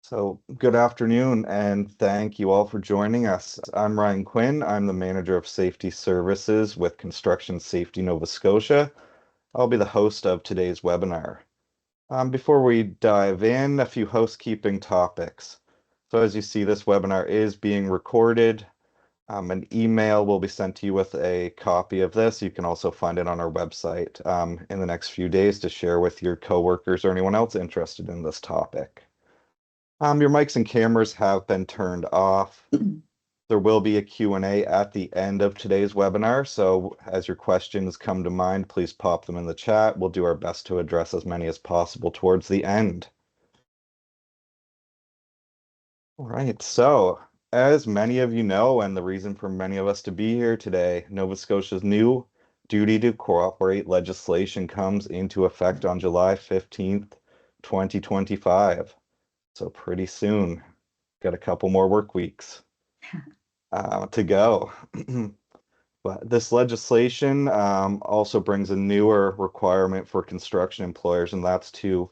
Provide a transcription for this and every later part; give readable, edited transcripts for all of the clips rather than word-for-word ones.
So, good afternoon, and thank you all for joining us. I'm Ryan Quinn. I'm the Manager of Safety Services with Construction Safety Nova Scotia. I'll be the host of today's webinar. Before we dive in, a few housekeeping topics. So, as you see, this webinar is being recorded. An email will be sent to you with a copy of this. You can also find it on our website in the next few days to share with your coworkers or anyone else interested in this topic. Your mics and cameras have been turned off. There will be a Q&A at the end of today's webinar, so as your questions come to mind, please pop them in the chat. We'll do our best to address as many as possible towards the end. All right, so as many of you know, and the reason for many of us to be here today, Nova Scotia's new duty to cooperate legislation comes into effect on July 15th, 2025. So pretty soon. Got a couple more work weeks to go. But this legislation also brings a newer requirement for construction employers, and that's to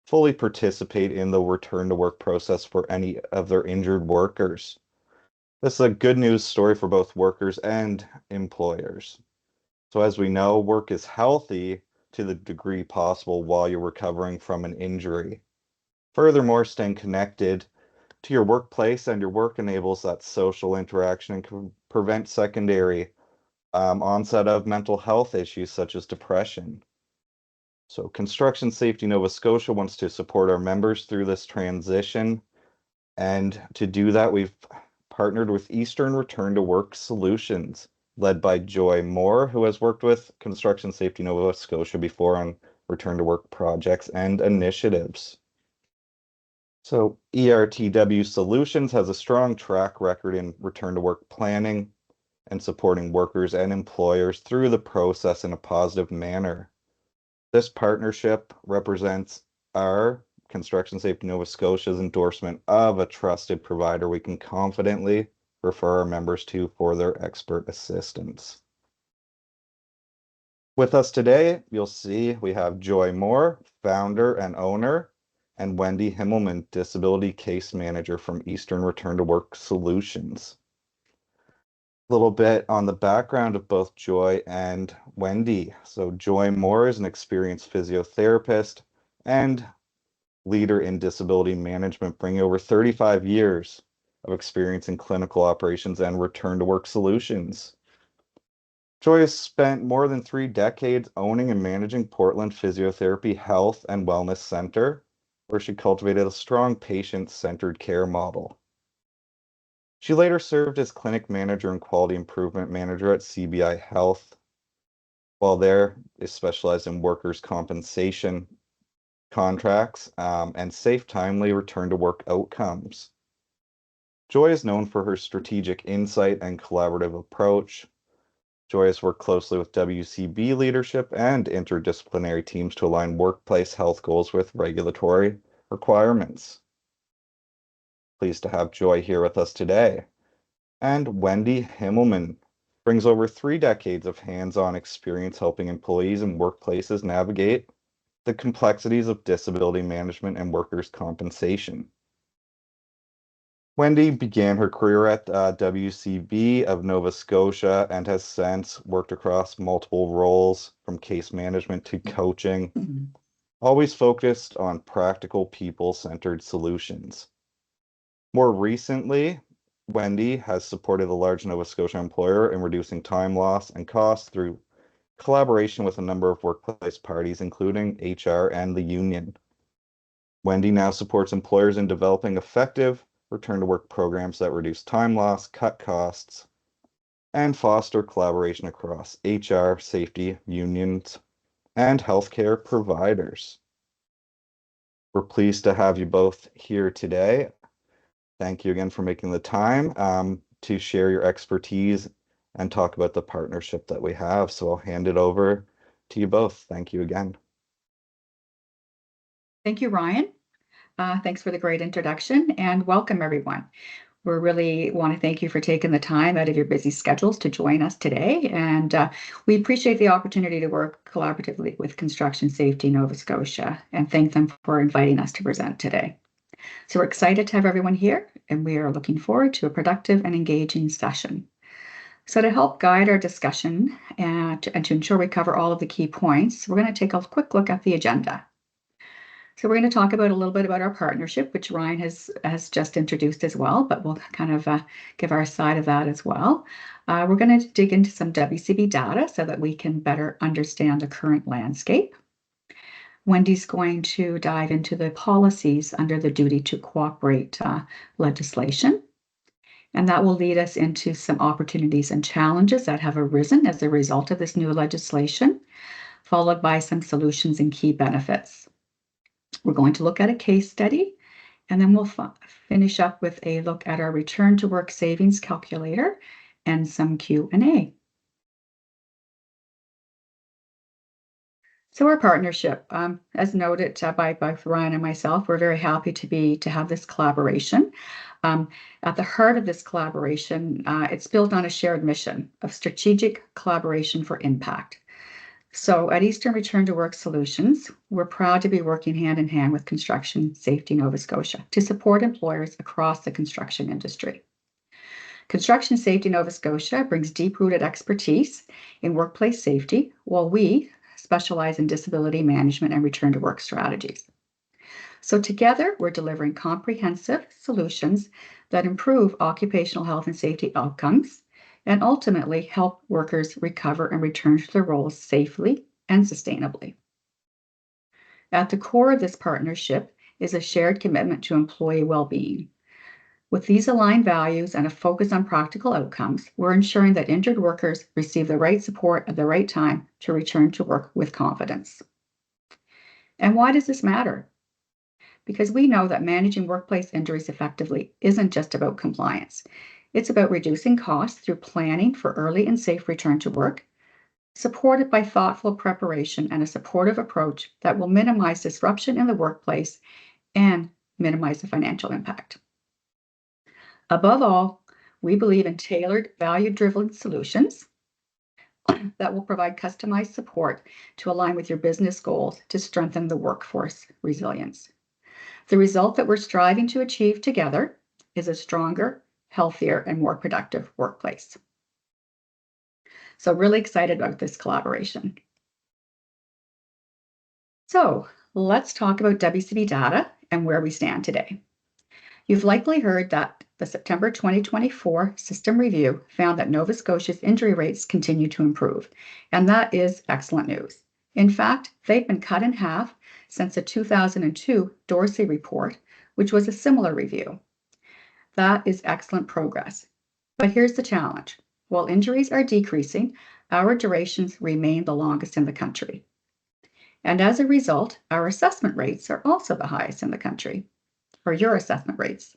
fully participate in the return to work process for any of their injured workers. This is a good news story for both workers and employers. So as we know, work is healthy to the degree possible while you're recovering from an injury. Furthermore, staying connected to your workplace and your work enables that social interaction and can prevent secondary onset of mental health issues such as depression. So Construction Safety Nova Scotia wants to support our members through this transition. And to do that, we've partnered with Eastern Return to Work Solutions, led by Joy Moore, who has worked with Construction Safety Nova Scotia before on return to work projects and initiatives. So ERTW Solutions has a strong track record in return to work planning and supporting workers and employers through the process in a positive manner. This partnership represents our Construction Safety Nova Scotia's endorsement of a trusted provider we can confidently refer our members to for their expert assistance. With us today, you'll see we have Joy Moore, founder and owner, and Wendy Himmelman, Disability Case Manager from Eastern Return to Work Solutions. A little bit on the background of both Joy and Wendy. So Joy Moore is an experienced physiotherapist and leader in disability management, bringing over 35 years of experience in clinical operations and return to work solutions. Joy has spent more than 3 decades owning and managing Portland Physiotherapy Health and Wellness Center, where she cultivated a strong patient-centered care model. She later served as clinic manager and quality improvement manager at CBI Health. While there, is specialized in workers' compensation contracts and safe, timely return to work outcomes. Joy is known for her strategic insight and collaborative approach. Joy has worked closely with WCB leadership and interdisciplinary teams to align workplace health goals with regulatory requirements. Pleased to have Joy here with us today. And Wendy Himmelman brings over 3 decades of hands-on experience helping employees and workplaces navigate the complexities of disability management and workers' compensation. Wendy began her career at WCB of Nova Scotia and has since worked across multiple roles from case management to coaching, always focused on practical people-centered solutions. More recently, Wendy has supported a large Nova Scotia employer in reducing time loss and costs through collaboration with a number of workplace parties, including HR and the union. Wendy now supports employers in developing effective return to work programs that reduce time loss, cut costs, and foster collaboration across HR, safety, unions, and healthcare providers. We're pleased to have you both here today. Thank you again for making the time to share your expertise and talk about the partnership that we have. So I'll hand it over to you both. Thank you again. Thank you, Ryan. Thanks for the great introduction and welcome, everyone. We really want to thank you for taking the time out of your busy schedules to join us today. And we appreciate the opportunity to work collaboratively with Construction Safety Nova Scotia and thank them for inviting us to present today. So we're excited to have everyone here, and we are looking forward to a productive and engaging session. So to help guide our discussion and to ensure we cover all of the key points, we're going to take a quick look at the agenda. So we're going to talk about a little bit about our partnership, which Ryan has just introduced as well, but we'll kind of give our side of that as well. We're going to dig into some WCB data so that we can better understand the current landscape. Wendy's going to dive into the policies under the duty to cooperate legislation. And that will lead us into some opportunities and challenges that have arisen as a result of this new legislation, followed by some solutions and key benefits. We're going to look at a case study, and then we'll finish up with a look at our return to work savings calculator and some Q&A. So our partnership, as noted by both Ryan and myself, we're very happy to have this collaboration. At the heart of this collaboration, it's built on a shared mission of strategic collaboration for impact. So at Eastern Return to Work Solutions, we're proud to be working hand in hand with Construction Safety Nova Scotia to support employers across the construction industry. Construction Safety Nova Scotia brings deep-rooted expertise in workplace safety, while we specialize in disability management and return to work strategies. So together, we're delivering comprehensive solutions that improve occupational health and safety outcomes and ultimately help workers recover and return to their roles safely and sustainably. At the core of this partnership is a shared commitment to employee well-being. With these aligned values and a focus on practical outcomes, we're ensuring that injured workers receive the right support at the right time to return to work with confidence. And why does this matter? Because we know that managing workplace injuries effectively isn't just about compliance. It's about reducing costs through planning for early and safe return to work, supported by thoughtful preparation and a supportive approach that will minimize disruption in the workplace and minimize the financial impact. Above all, we believe in tailored, value-driven solutions that will provide customized support to align with your business goals to strengthen the workforce resilience. The result that we're striving to achieve together is a stronger, healthier, and more productive workplace. So really excited about this collaboration. So let's talk about WCB data and where we stand today. You've likely heard that the September 2024 system review found that Nova Scotia's injury rates continue to improve, and that is excellent news. In fact, they've been cut in half since the 2002 Dorsey report, which was a similar review. That is excellent progress. But here's the challenge. While injuries are decreasing, our durations remain the longest in the country. And as a result, our assessment rates are also the highest in the country, or your assessment rates.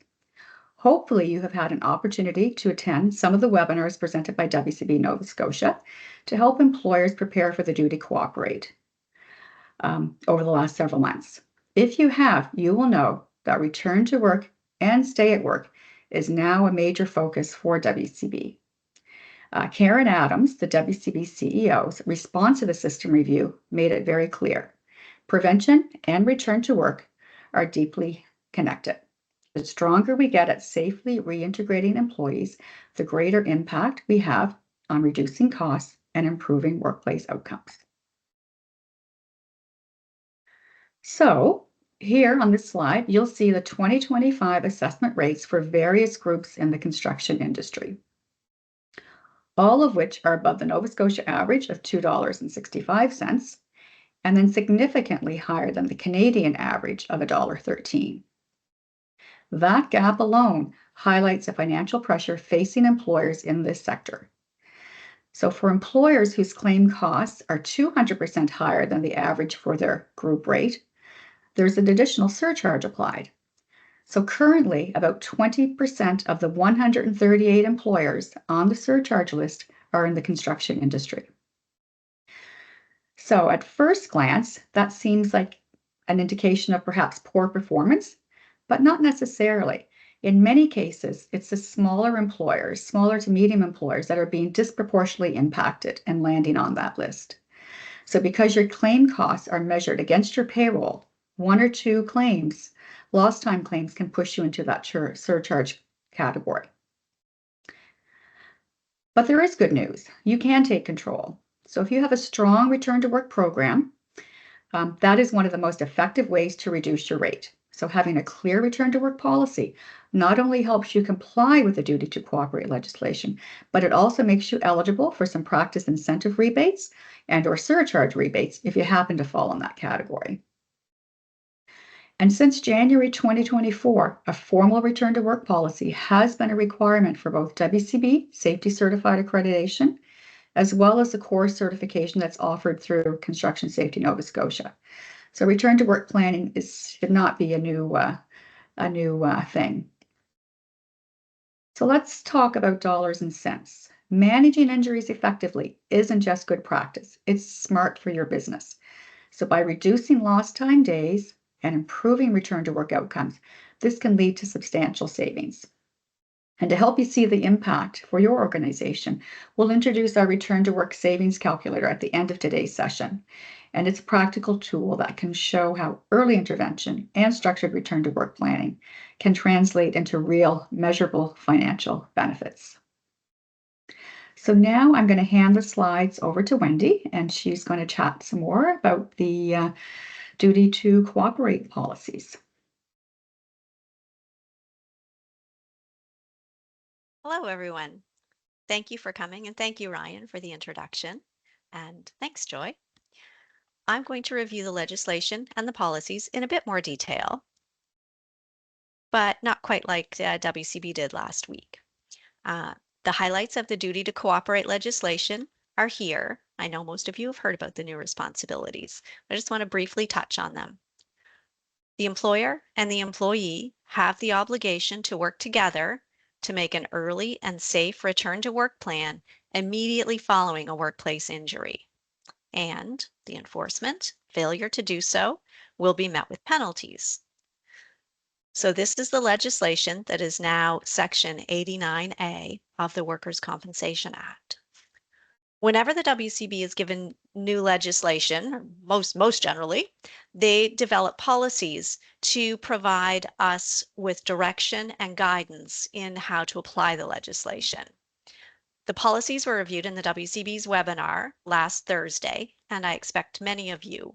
Hopefully you have had an opportunity to attend some of the webinars presented by WCB Nova Scotia to help employers prepare for the duty to cooperate over the last several months. If you have, you will know that return to work and stay at work is now a major focus for WCB. Karen Adams, the WCB CEO's response to the system review made it very clear. Prevention and return to work are deeply connected. The stronger we get at safely reintegrating employees, the greater impact we have on reducing costs and improving workplace outcomes. So here on this slide, you'll see the 2025 assessment rates for various groups in the construction industry, all of which are above the Nova Scotia average of $2.65, and then significantly higher than the Canadian average of $1.13. That gap alone highlights the financial pressure facing employers in this sector. So for employers whose claim costs are 200% higher than the average for their group rate, there's an additional surcharge applied. So currently, about 20% of the 138 employers on the surcharge list are in the construction industry. So at first glance, that seems like an indication of perhaps poor performance, but not necessarily. In many cases, it's the smaller employers, smaller to medium employers that are being disproportionately impacted and landing on that list. So because your claim costs are measured against your payroll, one or two claims, lost time claims, can push you into that surcharge category. But there is good news. You can take control. So if you have a strong return to work program, that is one of the most effective ways to reduce your rate. So having a clear return to work policy not only helps you comply with the duty to cooperate legislation, but it also makes you eligible for some practice incentive rebates and or surcharge rebates if you happen to fall in that category. And since January 2024, a formal return to work policy has been a requirement for both WCB Safety Certified Accreditation, as well as the core certification that's offered through Construction Safety Nova Scotia. So return to work planning should not be a new thing. So let's talk about dollars and cents. Managing injuries effectively isn't just good practice, it's smart for your business. So by reducing lost time days and improving return to work outcomes, this can lead to substantial savings. And to help you see the impact for your organization, we'll introduce our return to work savings calculator at the end of today's session. And it's a practical tool that can show how early intervention and structured return to work planning can translate into real, measurable financial benefits. So now I'm going to hand the slides over to Wendy, and she's going to chat some more about the duty to cooperate policies. Hello, everyone. Thank you for coming, and thank you, Ryan, for the introduction. And thanks, Joy. I'm going to review the legislation and the policies in a bit more detail, but not quite like WCB did last week. The highlights of the duty to cooperate legislation are here. I know most of you have heard about the new responsibilities. I just want to briefly touch on them. The employer and the employee have the obligation to work together to make an early and safe return to work plan immediately following a workplace injury. And the enforcement, failure to do so, will be met with penalties. So this is the legislation that is now Section 89A of the Workers' Compensation Act. Whenever the WCB is given new legislation, most generally, they develop policies to provide us with direction and guidance in how to apply the legislation. The policies were reviewed in the WCB's webinar last Thursday, and I expect many of you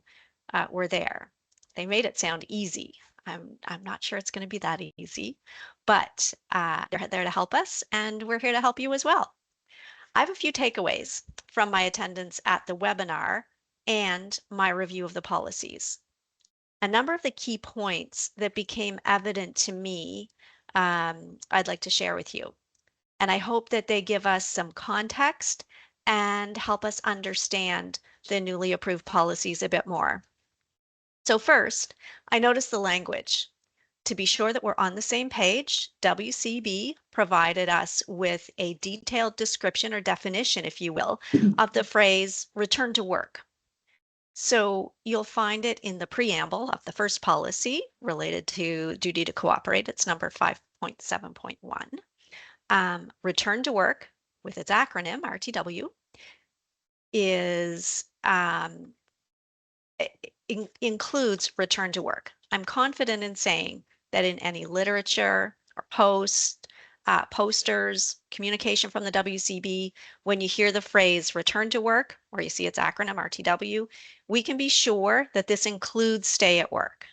were there. They made it sound easy. I'm not sure it's going to be that easy, but they're there to help us, and we're here to help you as well. I have a few takeaways from my attendance at the webinar and my review of the policies. A number of the key points that became evident to me, I'd like to share with you. And I hope that they give us some context and help us understand the newly approved policies a bit more. So first, I noticed the language. To be sure that we're on the same page, WCB provided us with a detailed description or definition, if you will, of the phrase return to work. So you'll find it in the preamble of the first policy related to duty to cooperate. It's number 5.7.1. Return to work, with its acronym RTW, is includes return to work. I'm confident in saying that in any literature or posters, communication from the WCB, when you hear the phrase return to work, or you see its acronym RTW, we can be sure that this includes stay at work.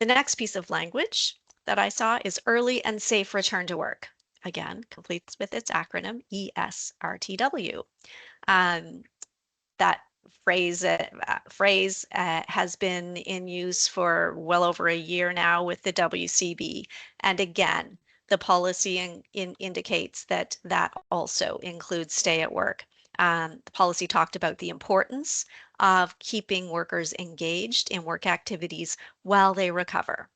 The next piece of language that I saw is early and safe return to work. Again, completes with its acronym ESRTW. That phrase has been in use for well over a year now with the WCB. And again, the policy indicates that that also includes stay at work. The policy talked about the importance of keeping workers engaged in work activities while they recover.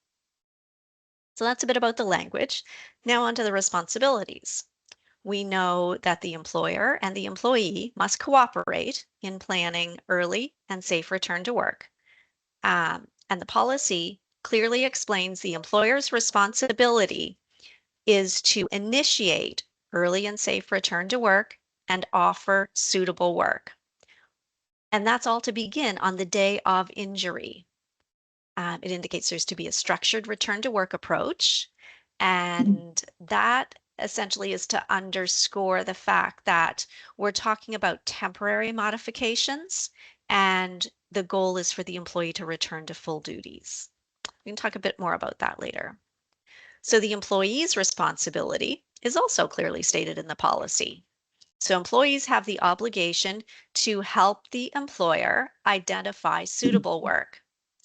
So that's a bit about the language. Now on to the responsibilities. We know that the employer and the employee must cooperate in planning early and safe return to work. And the policy clearly explains the employer's responsibility is to initiate early and safe return to work and offer suitable work. And that's all to begin on the day of injury. It indicates there's to be a structured return to work approach. And that essentially is to underscore the fact that we're talking about temporary modifications and the goal is for the employee to return to full duties. We can talk a bit more about that later. So the employee's responsibility is also clearly stated in the policy. So employees have the obligation to help the employer identify suitable work.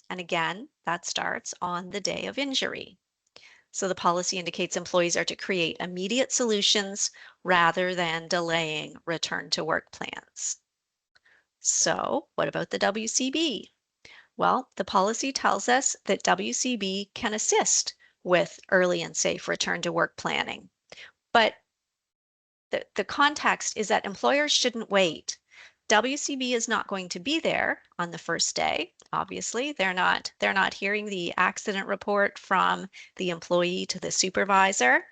And again, that starts on the day of injury. So the policy indicates employees are to create immediate solutions rather than delaying return to work plans. So what about the WCB? Well, the policy tells us that WCB can assist with early and safe return to work planning. But the context is that employers shouldn't wait. WCB is not going to be there on the first day. Obviously, they're not hearing the accident report from the employee to the supervisor.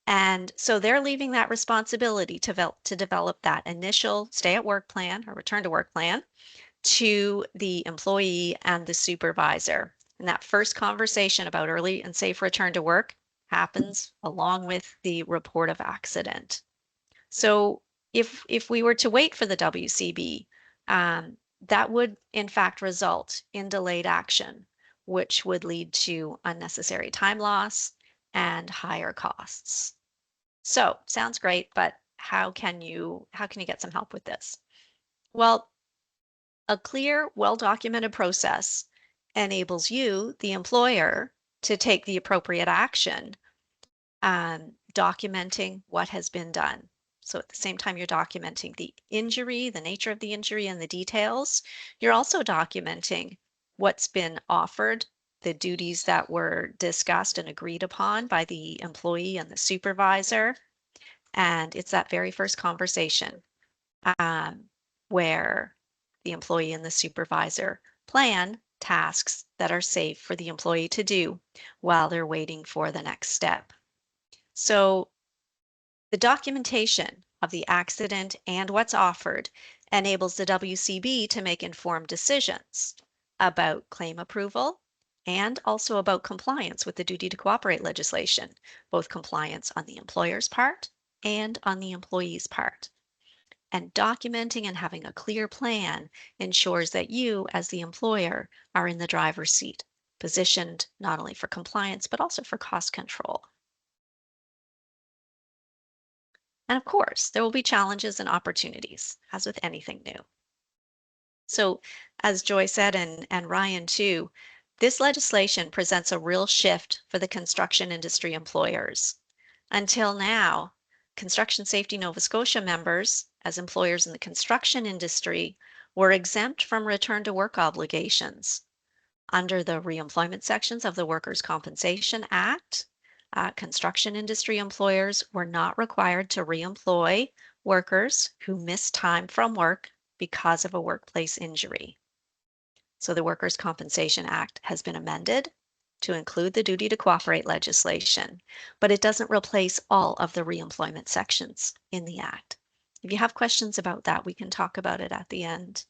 And so they're leaving that responsibility to develop that initial stay at work plan or return to work plan to the employee and the supervisor. And that first conversation about early and safe return to work happens along with the report of accident. So if we were to wait for the WCB, that would in fact result in delayed action, which would lead to unnecessary time loss and higher costs. So sounds great, but how can you get some help with this? Well, a clear, well-documented process enables you, the employer, to take the appropriate action, documenting what has been done. So at the same time you're documenting the injury, the nature of the injury, and the details, you're also documenting what's been offered, the duties that were discussed and agreed upon by the employee and the supervisor. And it's that very first conversation where the employee and the supervisor plan tasks that are safe for the employee to do while they're waiting for the next step. So the documentation of the accident and what's offered enables the WCB to make informed decisions about claim approval and also about compliance with the duty to cooperate legislation, both compliance on the employer's part and on the employee's part. And documenting and having a clear plan ensures that you, as the employer, are in the driver's seat, positioned not only for compliance, but also for cost control. And of course, there will be challenges and opportunities, as with anything new. So, as Joy said, and Ryan too, this legislation presents a real shift for the construction industry employers. Until now, Construction Safety Nova Scotia members, as employers in the construction industry, were exempt from return to work obligations. Under the reemployment sections of the Workers' Compensation Act, construction industry employers were not required to reemploy workers who missed time from work because of a workplace injury. So the Workers' Compensation Act has been amended to include the duty to cooperate legislation, but it doesn't replace all of the reemployment sections in the Act. If you have questions about that, we can talk about it at the end.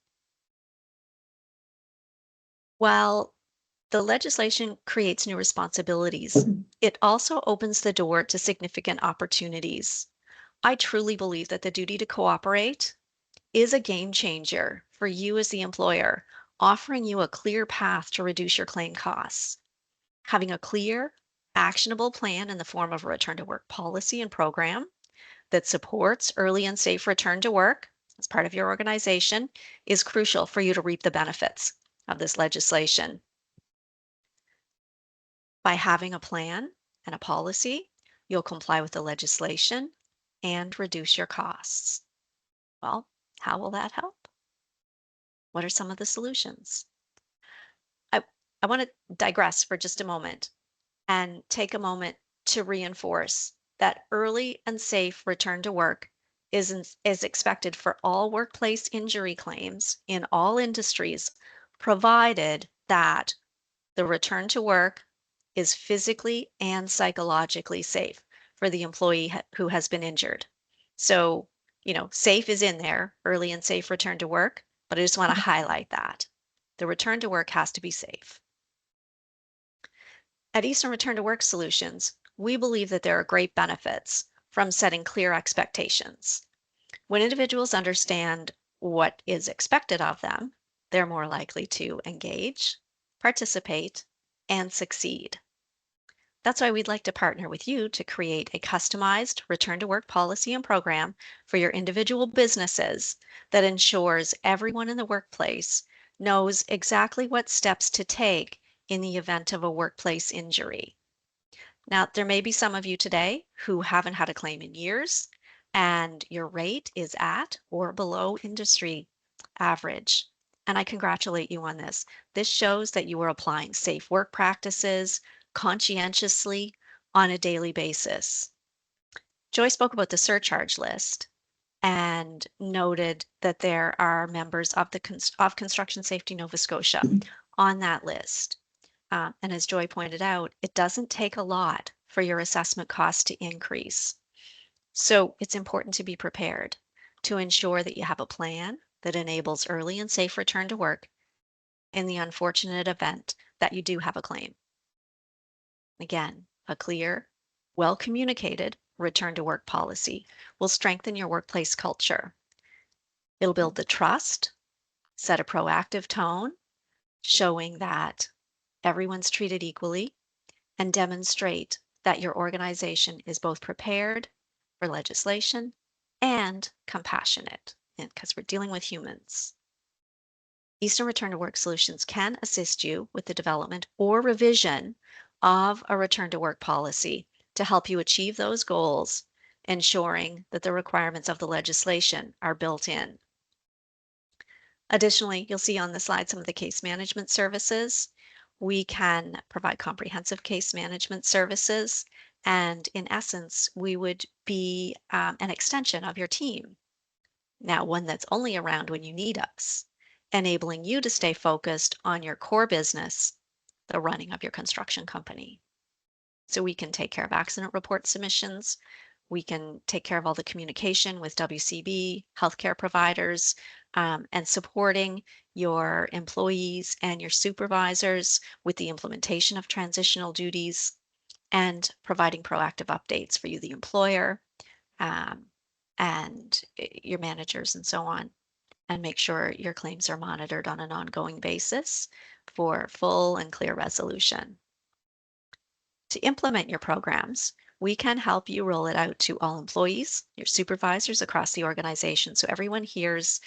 While the legislation creates new responsibilities, it also opens the door to significant opportunities. I truly believe that the duty to cooperate is a game changer for you as the employer, offering you a clear path to reduce your claim costs. Having a clear, actionable plan in the form of a return to work policy and program that supports early and safe return to work as part of your organization is crucial for you to reap the benefits of this legislation. By having a plan and a policy, you'll comply with the legislation and reduce your costs. Well, how will that help? What are some of the solutions? I, I want to digress for just a moment and take a moment to reinforce that early and safe return to work is expected for all workplace injury claims in all industries, provided that the return to work is physically and psychologically safe for the employee who has been injured. So, safe is in there, early and safe return to work, but I just want to highlight that. The return to work has to be safe. At Eastern Return to Work Solutions, we believe that there are great benefits from setting clear expectations. When individuals understand what is expected of them, they're more likely to engage, participate, and succeed. That's why we'd like to partner with you to create a customized return to work policy and program for your individual businesses that ensures everyone in the workplace knows exactly what steps to take in the event of a workplace injury. Now, there may be some of you today who haven't had a claim in years, and your rate is at or below industry average. And I congratulate you on this. This shows that you are applying safe work practices conscientiously on a daily basis. Joy spoke about the surcharge list and noted that there are members of of Construction Safety Nova Scotia on that list. And as Joy pointed out, it doesn't take a lot for your assessment costs to increase. So it's important to be prepared to ensure that you have a plan that enables early and safe return to work in the unfortunate event that you do have a claim. Again, a clear, well communicated return to work policy will strengthen your workplace culture. It'll build the trust, set a proactive tone, showing that everyone's treated equally, and demonstrate that your organization is both prepared for legislation and compassionate, because we're dealing with humans. Eastern Return to Work Solutions can assist you with the development or revision of a return to work policy to help you achieve those goals, ensuring that the requirements of the legislation are built in. Additionally, you'll see on the slide some of the case management services. We can provide comprehensive case management services, and in essence, we would be an extension of your team. Now, one that's only around when you need us, enabling you to stay focused on your core business, the running of your construction company. So we can take care of accident report submissions. We can take care of all the communication with WCB, healthcare providers, and supporting your employees and your supervisors with the implementation of transitional duties and providing proactive updates for you, the employer, and your managers and so on, and make sure your claims are monitored on an ongoing basis for full and clear resolution. To implement your programs, we can help you roll it out to all employees, your supervisors across the organization, so everyone hears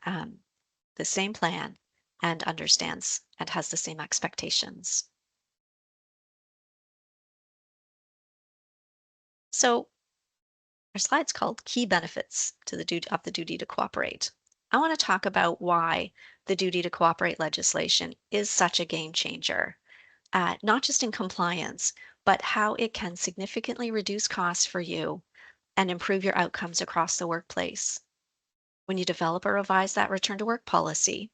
the same plan and understands and has the same expectations. So our slide's called Key Benefits to the Duty to Cooperate. I want to talk about why the Duty to Cooperate legislation is such a game changer, not just in compliance, but how it can significantly reduce costs for you and improve your outcomes across the workplace. When you develop or revise that return to work policy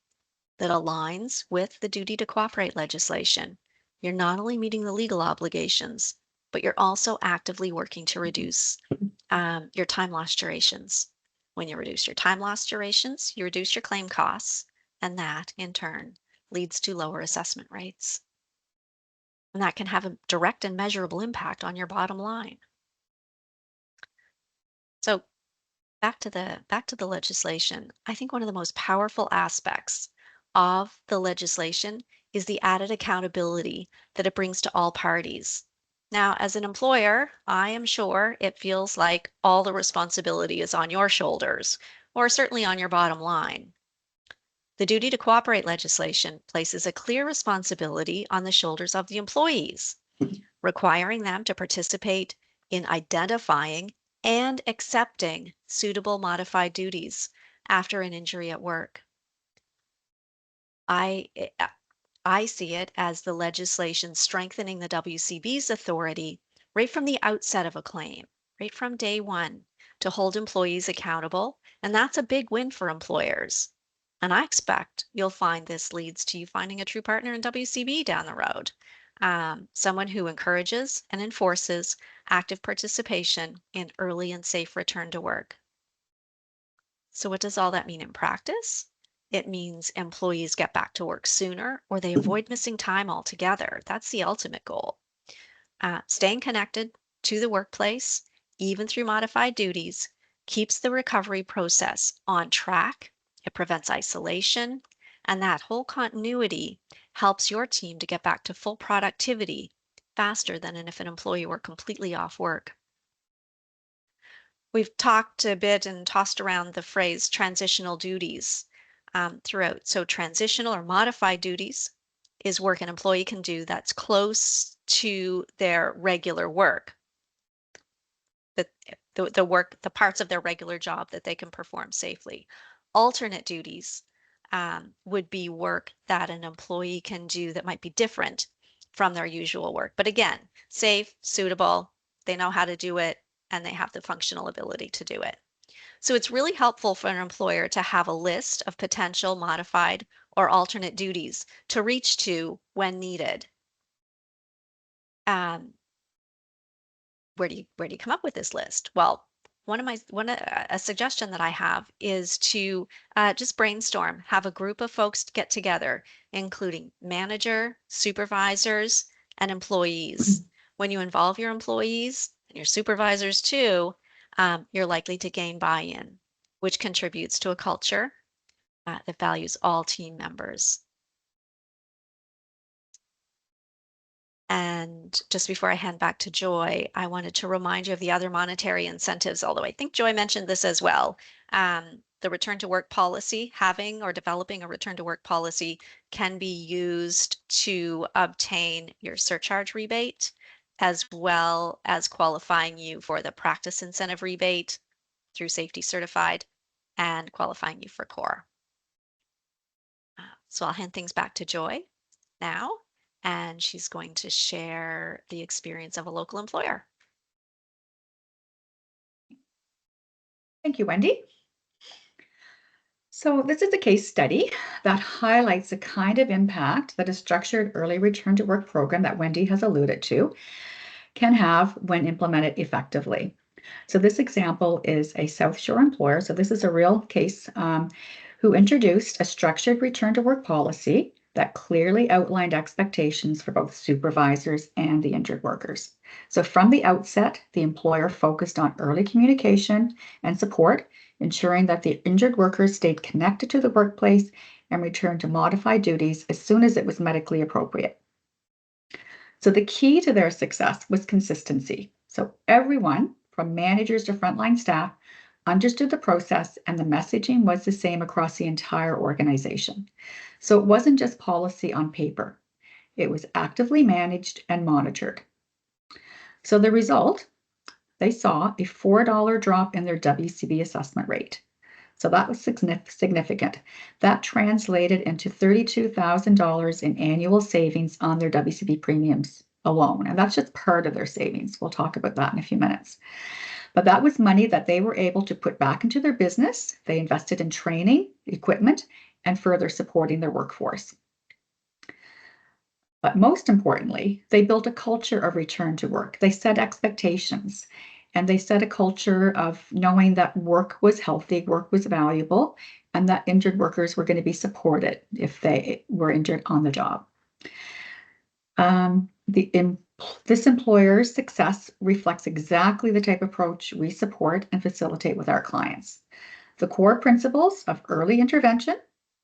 that aligns with the Duty to Cooperate legislation, you're not only meeting the legal obligations, but you're also actively working to reduce your time loss durations. When you reduce your time loss durations, you reduce your claim costs, and that in turn leads to lower assessment rates. And that can have a direct and measurable impact on your bottom line. So back to the legislation. I think one of the most powerful aspects of the legislation is the added accountability that it brings to all parties. Now, as an employer, I am sure it feels like all the responsibility is on your shoulders, or certainly on your bottom line. The Duty to Cooperate legislation places a clear responsibility on the shoulders of the employees, requiring them to participate in identifying and accepting suitable modified duties after an injury at work. I see it as the legislation strengthening the WCB's authority right from the outset of a claim, right from day one, to hold employees accountable. And that's a big win for employers. And I expect you'll find this leads to you finding a true partner in WCB down the road. Someone who encourages and enforces active participation in early and safe return to work. So what does all that mean in practice? It means employees get back to work sooner or they avoid missing time altogether. That's the ultimate goal. Staying connected to the workplace, even through modified duties, keeps the recovery process on track. It prevents isolation, and that whole continuity helps your team to get back to full productivity faster than if an employee were completely off work. We've talked a bit and tossed around the phrase transitional duties throughout. So, transitional or modified duties is work an employee can do that's close to their regular work, that the work, the parts of their regular job that they can perform safely. Alternate duties would be work that an employee can do that might be different from their usual work. But again, safe, suitable, they know how to do it, and they have the functional ability to do it. So it's really helpful for an employer to have a list of potential modified or alternate duties to reach to when needed. Um, where do you come up with this list? Well, a suggestion that I have is to just brainstorm, have a group of folks get together, including manager, supervisors, and employees. When you involve your employees and your supervisors too, you're likely to gain buy-in, which contributes to a culture that values all team members. And just before I hand back to Joy, I wanted to remind you of the other monetary incentives, although I think Joy mentioned this as well. The return to work policy, having or developing a return to work policy can be used to obtain your surcharge rebate, as well as qualifying you for the practice incentive rebate through Safety Certified and qualifying you for CORE. So I'll hand things back to Joy now, and she's going to share the experience of a local employer. Thank you, Wendy. So this is a case study that highlights the kind of impact that a structured early return to work program that Wendy has alluded to can have when implemented effectively. So this example is a South Shore employer. So this is a real case who introduced a structured return to work policy that clearly outlined expectations for both supervisors and the injured workers. So from the outset, the employer focused on early communication and support, ensuring that the injured workers stayed connected to the workplace and returned to modified duties as soon as it was medically appropriate. So the key to their success was consistency. So everyone, from managers to frontline staff, understood the process, and the messaging was the same across the entire organization. So it wasn't just policy on paper. It was actively managed and monitored. So the result, they saw a $4 drop in their WCB assessment rate. So that was significant. That translated into $32,000 in annual savings on their WCB premiums alone. And that's just part of their savings. We'll talk about that in a few minutes. But that was money that they were able to put back into their business. They invested in training, equipment, and further supporting their workforce. But most importantly, they built a culture of return to work. They set expectations, and they set a culture of knowing that work was healthy, work was valuable, and that injured workers were going to be supported if they were injured on the job. This employer's success reflects exactly the type of approach we support and facilitate with our clients. The core principles of early intervention,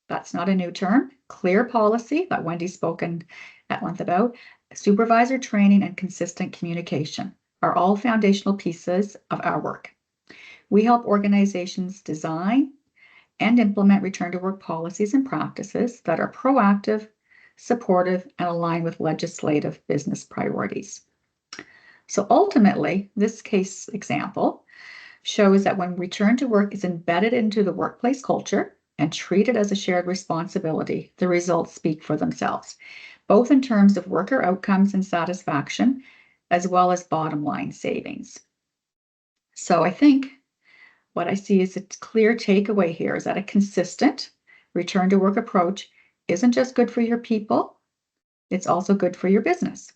that's not a new term, clear policy that Wendy's spoken at length about, supervisor training, and consistent communication are all foundational pieces of our work. We help organizations design and implement return to work policies and practices that are proactive, supportive, and aligned with legislative business priorities. So ultimately, this case example shows that when return to work is embedded into the workplace culture and treated as a shared responsibility, the results speak for themselves, both in terms of worker outcomes and satisfaction, as well as bottom line savings. So I think what I see is a clear takeaway here is that a consistent return to work approach isn't just good for your people, it's also good for your business.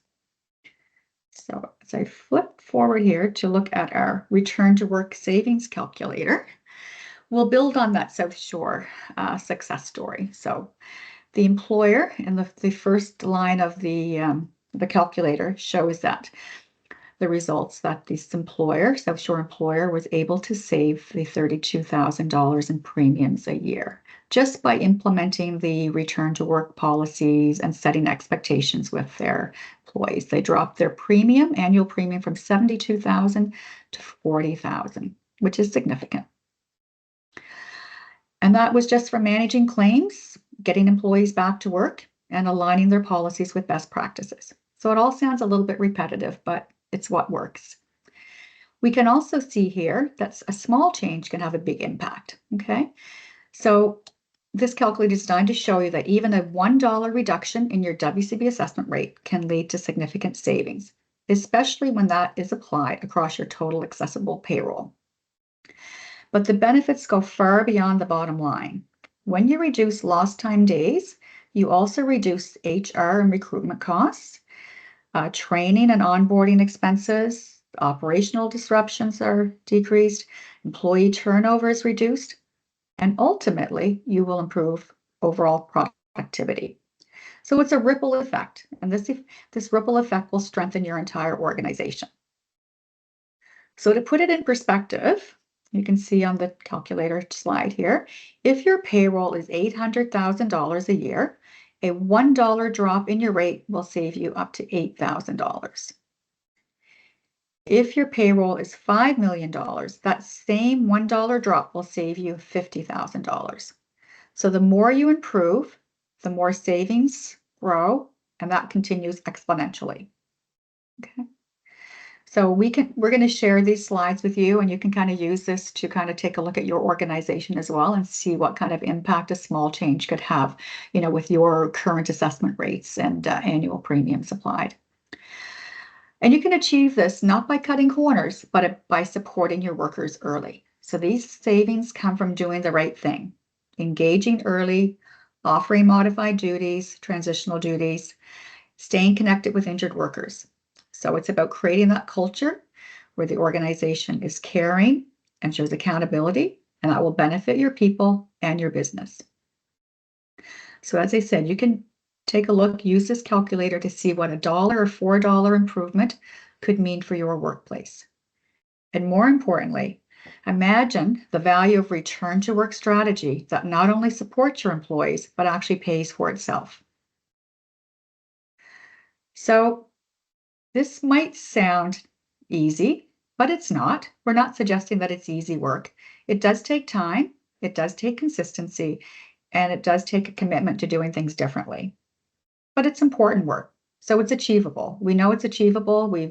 So as I flip forward here to look at our return to work savings calculator, We'll build on that South Shore success story. So the employer in the first line of the calculator shows that the results that this employer, South Shore employer, was able to save the $32,000 in premiums a year just by implementing the return to work policies and setting expectations with their employees. They dropped their annual premium from $72,000 to $40,000, which is significant. And that was just from managing claims, getting employees back to work, and aligning their policies with best practices. So it all sounds a little bit repetitive, but it's what works. We can also see here that a small change can have a big impact, okay? So this calculator is designed to show you that even a $1 reduction in your WCB assessment rate can lead to significant savings, especially when that is applied across your total accessible payroll. But the benefits go far beyond the bottom line. When you reduce lost time days, you also reduce HR and recruitment costs, training and onboarding expenses, operational disruptions are decreased, employee turnover is reduced, and ultimately you will improve overall productivity. So it's a ripple effect, and this ripple effect will strengthen your entire organization. So to put it in perspective, you can see on the calculator slide here, if your payroll is $800,000 a year, a $1 drop in your rate will save you up to $8,000. If your payroll is $5 million, that same $1 drop will save you $50,000. So the more you improve, the more savings grow, and that continues exponentially. Okay. So we're going to share these slides with you, and you can kind of use this to kind of take a look at your organization as well and see what kind of impact a small change could have, with your current assessment rates and annual premiums applied. And you can achieve this not by cutting corners, but by supporting your workers early. So these savings come from doing the right thing, engaging early, offering modified duties, transitional duties, staying connected with injured workers. So it's about creating that culture where the organization is caring and shows accountability, and that will benefit your people and your business. So as I said, you can take a look, use this calculator to see what $1 or $4 improvement could mean for your workplace. And more importantly, imagine the value of return to work strategy that not only supports your employees, but actually pays for itself. So this might sound easy, but it's not. We're not suggesting that it's easy work. It does take time, it does take consistency, and it does take a commitment to doing things differently. But it's important work, so it's achievable. We know it's achievable. We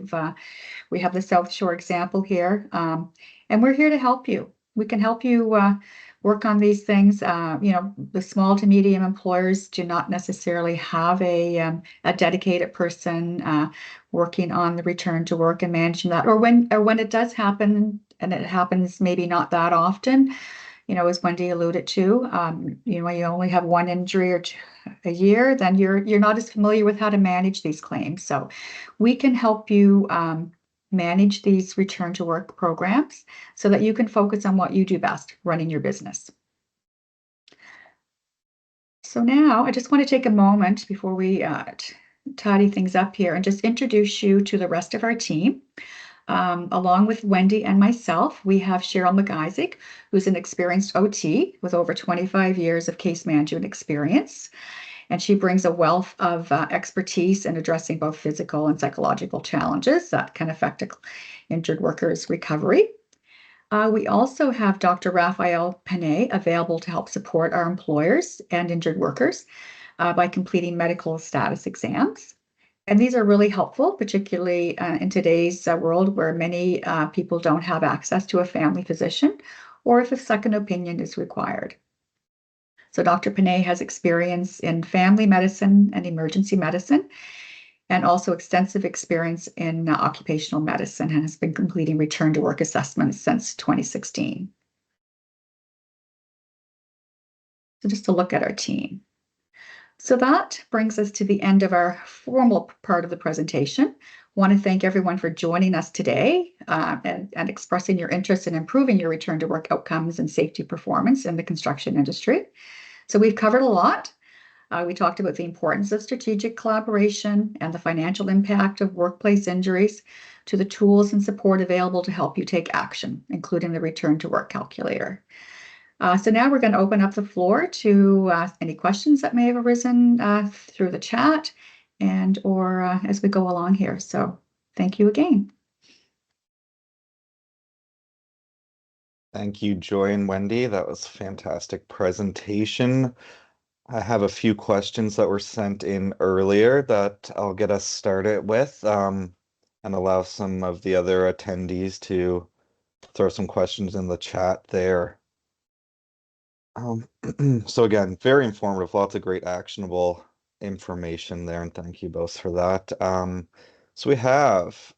have the South Shore example here, and we're here to help you. We can help you work on these things. The small to medium employers do not necessarily have a dedicated person working on the return to work and managing that, or when it does happen, and it happens maybe not that often. As Wendy alluded to, when you only have one injury or two a year, then you're not as familiar with how to manage these claims. So we can help you manage these return to work programs so that you can focus on what you do best, running your business. So now I just want to take a moment before we tidy things up here and just introduce you to the rest of our team. Along with Wendy and myself, we have Cheryl McIsaac, who's an experienced OT with over 25 years of case management experience. And she brings a wealth of expertise in addressing both physical and psychological challenges that can affect injured workers' recovery. We also have Dr. Raphael Panay available to help support our employers and injured workers by completing medical status exams. And these are really helpful, particularly in today's world where many people don't have access to a family physician or if a second opinion is required. So Dr. Panay has experience in family medicine and emergency medicine, and also extensive experience in occupational medicine, and has been completing return to work assessments since 2016. So just to look at our team. So that brings us to the end of our formal part of the presentation. Want to thank everyone for joining us today and expressing your interest in improving your return to work outcomes and safety performance in the construction industry. So we've covered a lot. We talked about the importance of strategic collaboration and the financial impact of workplace injuries to the tools and support available to help you take action, including the return to work calculator. So now we're going to open up the floor to any questions that may have arisen through the chat and or as we go along here. So thank you again. Thank you, Joy and Wendy. That was a fantastic presentation. I have a few questions that were sent in earlier that I'll get us started with, and allow some of the other attendees to throw some questions in the chat there. So again, very informative, lots of great actionable information there, and thank you both for that. So we have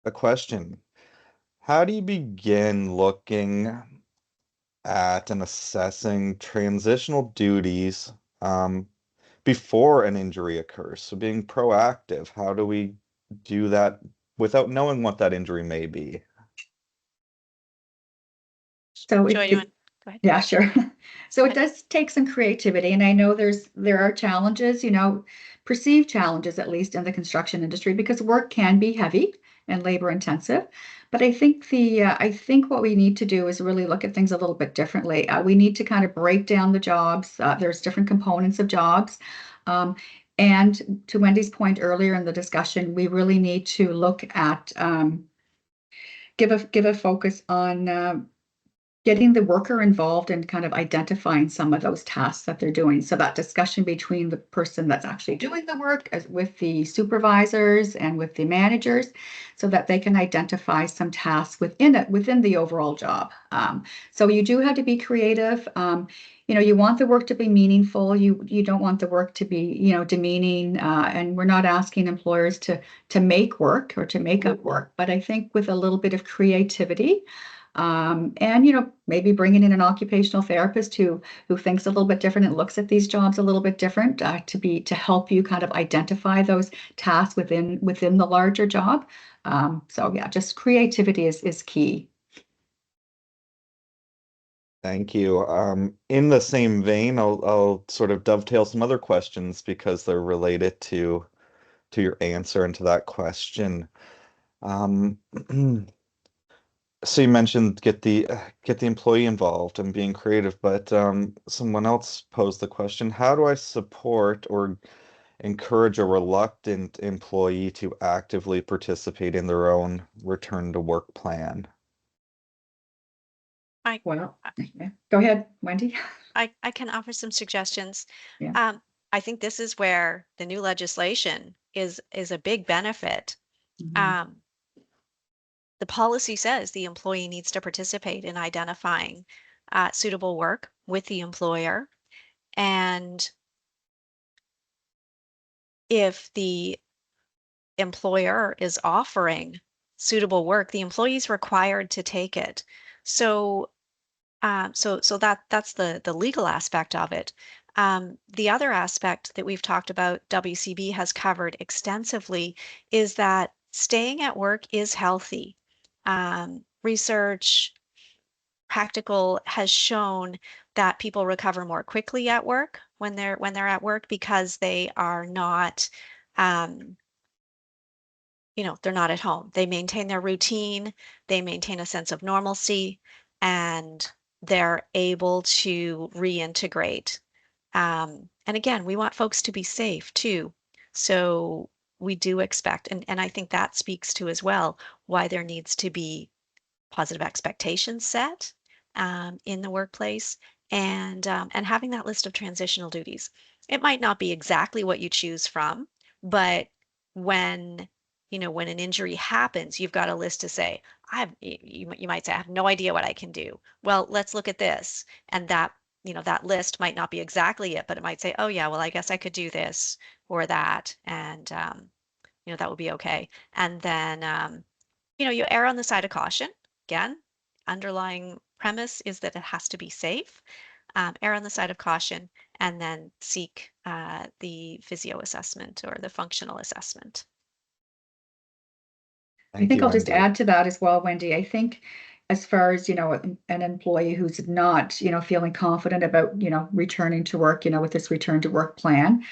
a question. How do you begin looking at and assessing transitional duties before an injury occurs? So being proactive, how do we do that without knowing what that injury may be? So Joy, you want, go ahead. yeah, sure. So it does take some creativity, and I know there are challenges, perceived challenges at least in the construction industry because work can be heavy and labor intensive. But I think what we need to do is really look at things a little bit differently. We need to kind of break down the jobs. There's different components of jobs. And to Wendy's point earlier in the discussion, we really need to look at give a focus on getting the worker involved and kind of identifying some of those tasks that they're doing. So that discussion between the person that's actually doing the work as with the supervisors and with the managers, so that they can identify some tasks within the overall job. So you do have to be creative. You want the work to be meaningful. You don't want the work to be, demeaning. And we're not asking employers to make work or to make up work, but I think with a little bit of creativity. And maybe bringing in an occupational therapist who thinks a little bit different and looks at these jobs a little bit different to help you kind of identify those tasks within the larger job. So yeah, just creativity is key. Thank you. In the same vein, I'll sort of dovetail some other questions because they're related to your answer and to that question. Um, So you mentioned get the employee involved and being creative, but someone else posed the question, how do I support or encourage a reluctant employee to actively participate in their own return to work plan? Well, go ahead, Wendy. I can offer some suggestions. Yeah. I think this is where the new legislation is a big benefit. Mhm. The policy says the employee needs to participate in identifying suitable work with the employer. And if the employer is offering suitable work, the employee is required to take it. So, that's the legal aspect of it. The other aspect that we've talked about, WCB has covered extensively, is that staying at work is healthy. Research, practical has shown that people recover more quickly at work when they're at work because they are not um, they're not at home. They maintain their routine, they maintain a sense of normalcy, and they're able to reintegrate. And again, we want folks to be safe too. So we do expect, and I think that speaks to as well why there needs to be positive expectations set in the workplace and having that list of transitional duties. It might not be exactly what you choose from, but when when an injury happens, you've got a list to say, you might say, I have no idea what I can do. Well, let's look at this. And that list might not be exactly it, but it might say, oh yeah, well, I guess I could do this or that. And that would be okay. And then you err on the side of caution. Again, underlying premise is that it has to be safe. Err on the side of caution and then seek the physio assessment or the functional assessment. I Thank think you, I'll just Wendy. add to that as well, Wendy. I think as far as, an employee who's not, feeling confident about, returning to work, with this return to work plan,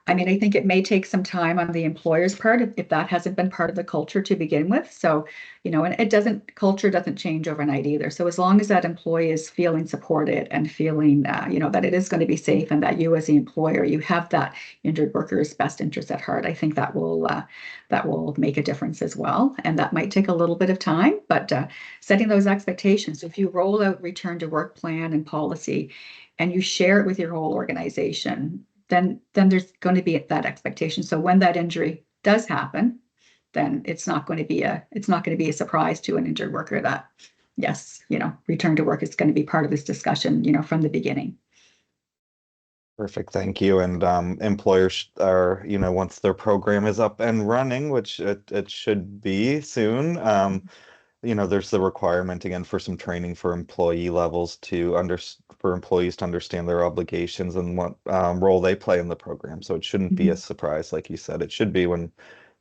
I mean, I think it may take some time on the employer's part if that hasn't been part of the culture to begin with. So, and culture doesn't change overnight either. So as long as that employee is feeling supported and feeling, that it is going to be safe and that you as the employer, you have that injured worker's best interest at heart, I think that will make a difference as well. And that might take a little bit of time, but setting those expectations. So if you roll out return to work plan and policy and you share it with your whole organization, then there's going to be that expectation. So when that injury does happen, then it's not going to be a surprise to an injured worker that yes, return to work is going to be part of this discussion, from the beginning. Perfect, thank you. And employers are, once their program is up and running, which it should be soon, there's the requirement again for some training for employee levels for employees to understand their obligations and what role they play in the program. So it shouldn't be a Mhm. surprise, like you said. It should be when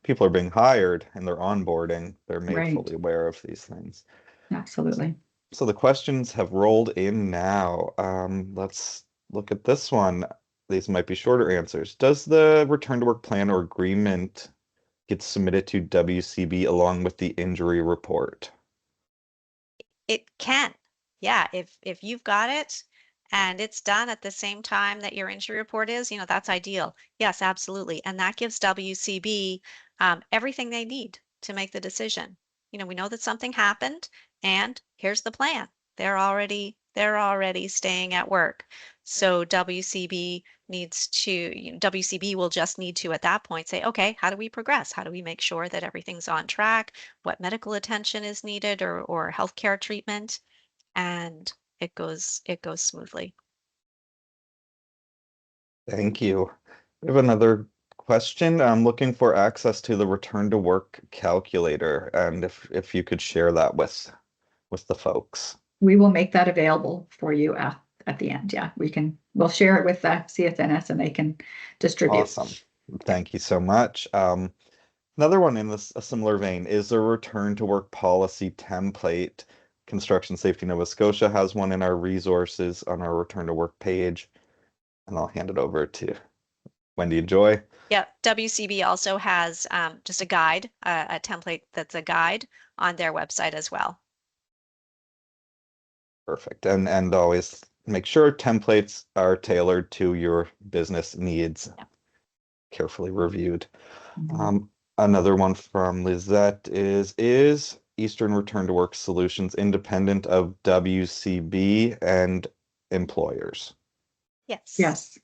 people are being hired and they're onboarding, they're made Right. fully aware of these things. Absolutely. So the questions have rolled in now. Let's look at this one. These might be shorter answers. Does the return to work plan or agreement get submitted to WCB along with the injury report? It can. Yeah, if you've got it and it's done at the same time that your injury report is, that's ideal. Yes, absolutely. And that gives WCB everything they need to make the decision. We know that something happened and here's the plan. They're already staying at work. So WCB will just need to at that point say, okay, how do we progress? How do we make sure that everything's on track? What medical attention is needed or healthcare treatment, and it goes smoothly. Thank you. We have another question. I'm looking for access to the return to work calculator, and if you could share that with the folks. We will make that available for you at the end. Yeah, we'll share it with CSNS and they can distribute. Awesome. Yeah. Thank you so much. Another one in a similar vein is a return to work policy template. Construction Safety Nova Scotia has one in our resources on our return to work page, and I'll hand it over to Wendy and Joy. Yeah, WCB also has just a guide, a template that's a guide on their website as well. Perfect. And always make sure templates are tailored to your business needs, Yeah. carefully reviewed. Mhm. Um, Another one from Lizette is Eastern Return to Work Solutions independent of WCB and employers? Yes. Yes.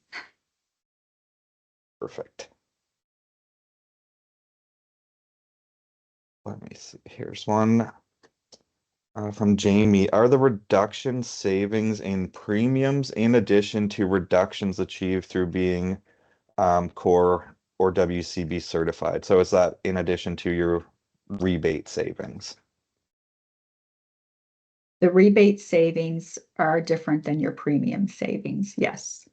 Perfect. Let me see. Here's one from Jamie. Are the reduction savings in premiums in addition to reductions achieved through being core or WCB certified? So is that in addition to your rebate savings? The rebate savings are different than your premium savings. Yes.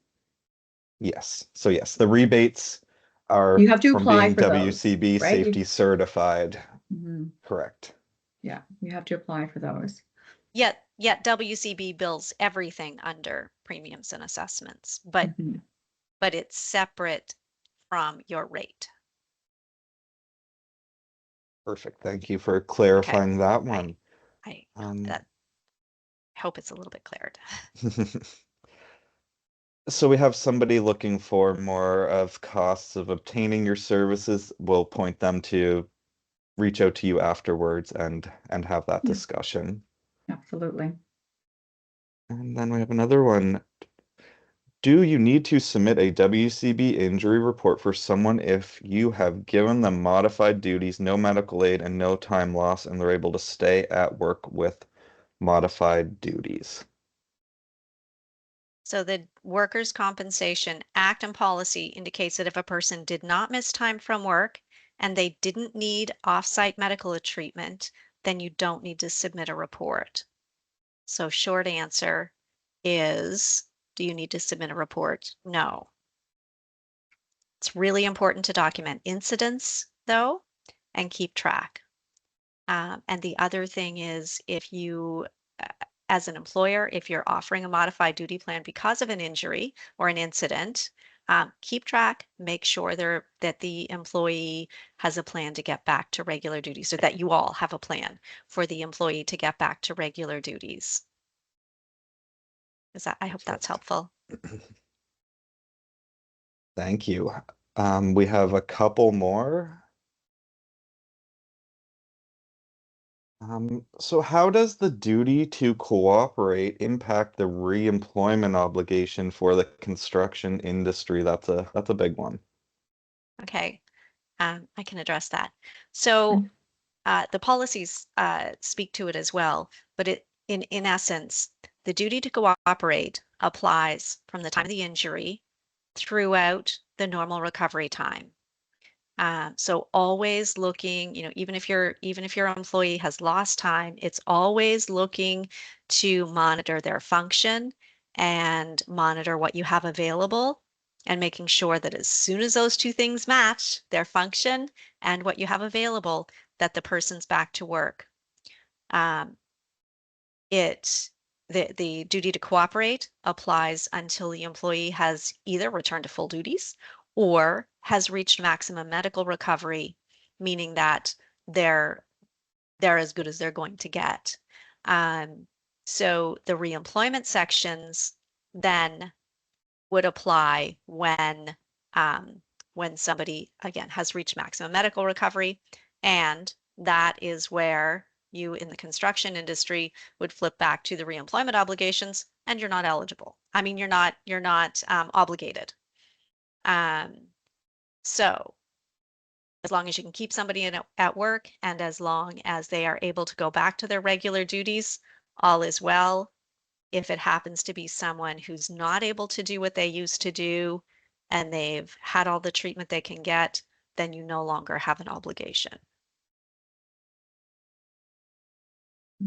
Yes. So yes, the rebates You are have to from apply being for those, WCB right? safety certified. Mhm. Correct. Yeah, you have to apply for those. Yet WCB bills everything under premiums and assessments, but Mhm. but it's separate from your rate. Perfect. Thank you for Okay. clarifying that I one. I Um, that hope it's a little bit cleared. so we have somebody looking for more of costs of obtaining your services. We'll point them to reach out to you afterwards and have that Yeah, discussion. absolutely. And then we have another one. Do you need to submit a WCB injury report for someone if you have given them modified duties, no medical aid, and no time loss, and they're able to stay at work with modified duties? So the Workers' Compensation Act and policy indicates that if a person did not miss time from work and they didn't need off-site medical treatment, then you don't need to submit a report. So short answer is, do you need to submit a report? No. It's really important to document incidents, though, and keep track. And the other thing is if you, as an employer, if you're offering a modified duty plan because of an injury or an incident, keep track, make sure that the employee has a plan to get back to regular duties, so that you all have a plan for the employee to get back to regular duties. I hope that's helpful. Thank you. We have a couple more. So how does the duty to cooperate impact the reemployment obligation for the construction industry? That's a big one. Okay, I can address that. So the policies speak to it as well, but in essence, the duty to cooperate applies from the time of the injury throughout the normal recovery time. So always looking, even if your employee has lost time, it's always looking to monitor their function and monitor what you have available, and making sure that as soon as those two things match, their function and what you have available, that the person's back to work. Um, it the duty to cooperate applies until the employee has either returned to full duties or has reached maximum medical recovery, meaning that they're they're as good as they're going to get. Um, so the reemployment sections then would apply when somebody again has reached maximum medical recovery, and that is where you in the construction industry would flip back to the reemployment obligations, and you're not eligible. I mean, you're not obligated. Um, so as long as you can keep somebody at work and as long as they are able to go back to their regular duties, all is well. If it happens to be someone who's not able to do what they used to do and they've had all the treatment they can get, then you no longer have an obligation.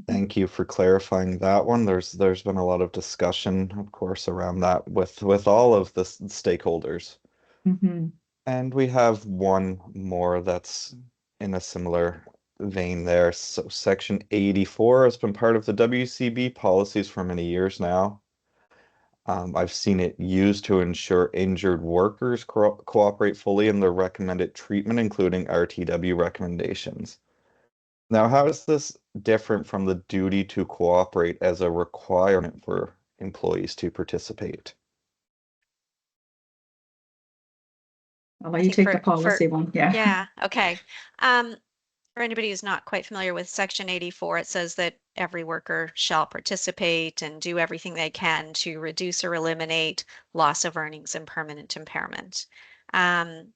Thank you for clarifying that one. There's been a lot of discussion, of course, around that with all of the stakeholders. Mm-hmm. And we have one more that's in a similar vein there. So Section 84 has been part of the WCB policies for many years now. I've seen it used to ensure injured workers cooperate fully in their recommended treatment, including RTW recommendations. Now, how is this different from the duty to cooperate as a requirement for employees to participate? I'll I let you think take the policy one. Yeah. yeah, okay. Um, for anybody who's not quite familiar with Section 84, it says that every worker shall participate and do everything they can to reduce or eliminate loss of earnings and permanent impairment. Um,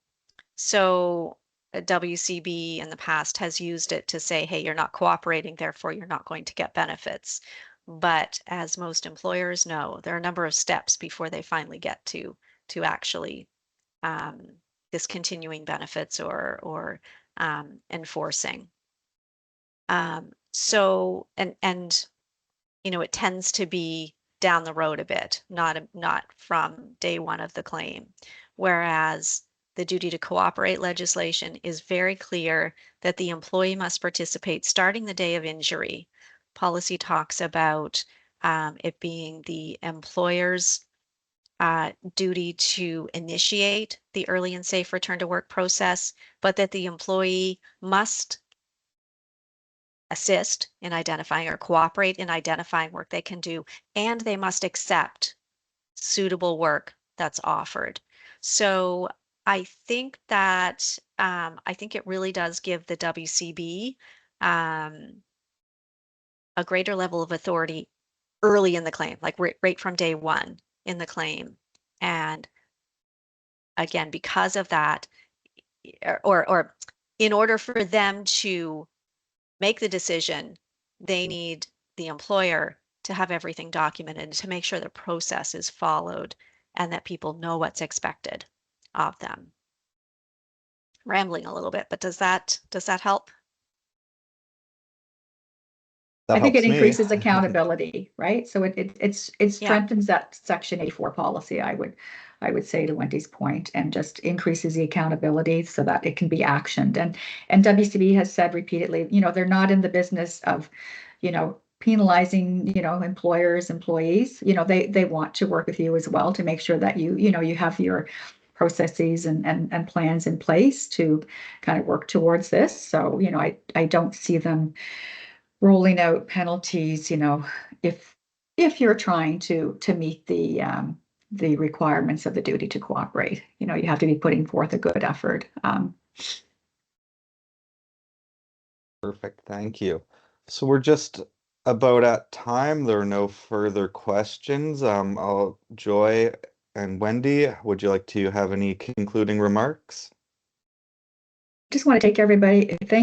So WCB in the past has used it to say, hey, you're not cooperating, therefore you're not going to get benefits. But as most employers know, there are a number of steps before they finally get to actually um, discontinuing benefits or enforcing. And it tends to be down the road a bit, not from day one of the claim. Whereas the duty to cooperate legislation is very clear that the employee must participate starting the day of injury. Policy talks about it being the employer's duty to initiate the early and safe return to work process, but that the employee must assist in identifying or cooperate in identifying work they can do, and they must accept suitable work that's offered. So I think it really does give the WCB um, a greater level of authority early in the claim, like right from day one in the claim. And again, because of that, or in order for them to make the decision, they need the employer to have everything documented to make sure the process is followed and that people know what's expected of them. Rambling a little bit, but does that help? That I think it helps me. increases accountability, right? So it Yeah. strengthens that Section 84 policy, I would I would say, to Wendy's point, and just increases the accountability so that it can be actioned. And WCB has said repeatedly, they're not in the business of, penalizing, employers, employees. They want to work with you as well to make sure that you have your processes and plans in place to kind of work towards this. So, I don't see them rolling out penalties, if you're trying to meet the requirements of the duty to cooperate. You have to be putting forth a good effort. Perfect, thank you. So we're just about at time. There are no further questions. Joy and Wendy, would you like to have any concluding remarks? Just want to thank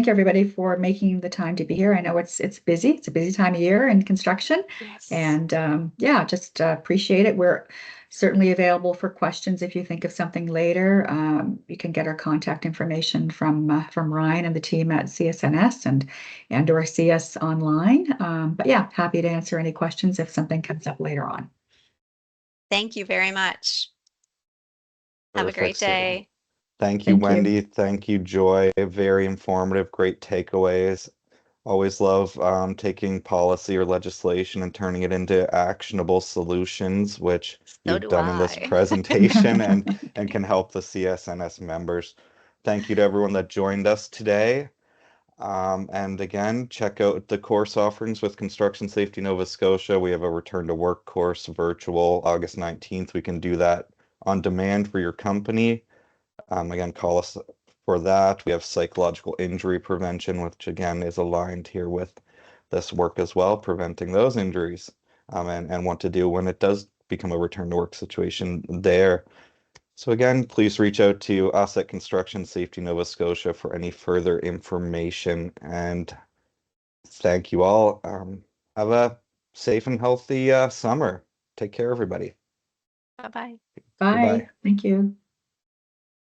everybody for making the time to be here. I know it's busy. It's a busy time of year in construction. Yes. And just appreciate it. We're certainly available for questions if you think of something later. You can get our contact information from Ryan and the team at CSNS and or see us online. But yeah, happy to answer any questions if something comes up later on. Thank you very much. Have a great Perfect. So day. thank you, Thank you. Wendy. Thank you, Joy. Very informative, great takeaways. Always love taking policy or legislation and turning it into actionable solutions, which So you've do done in this I. presentation and can help the CSNS members. Thank you to everyone that joined us today. And again, check out the course offerings with Construction Safety Nova Scotia. We have a return to work course virtual August 19th. We can do that on demand for your company. Again, call us for that. We have psychological injury prevention, which again is aligned here with this work as well, preventing those injuries, and what to do when it does become a return to work situation there. So again, please reach out to us at Construction Safety Nova Scotia for any further information. And thank you all. Have a safe and healthy summer. Take care, everybody. Bye-bye. Bye. Goodbye. Thank you.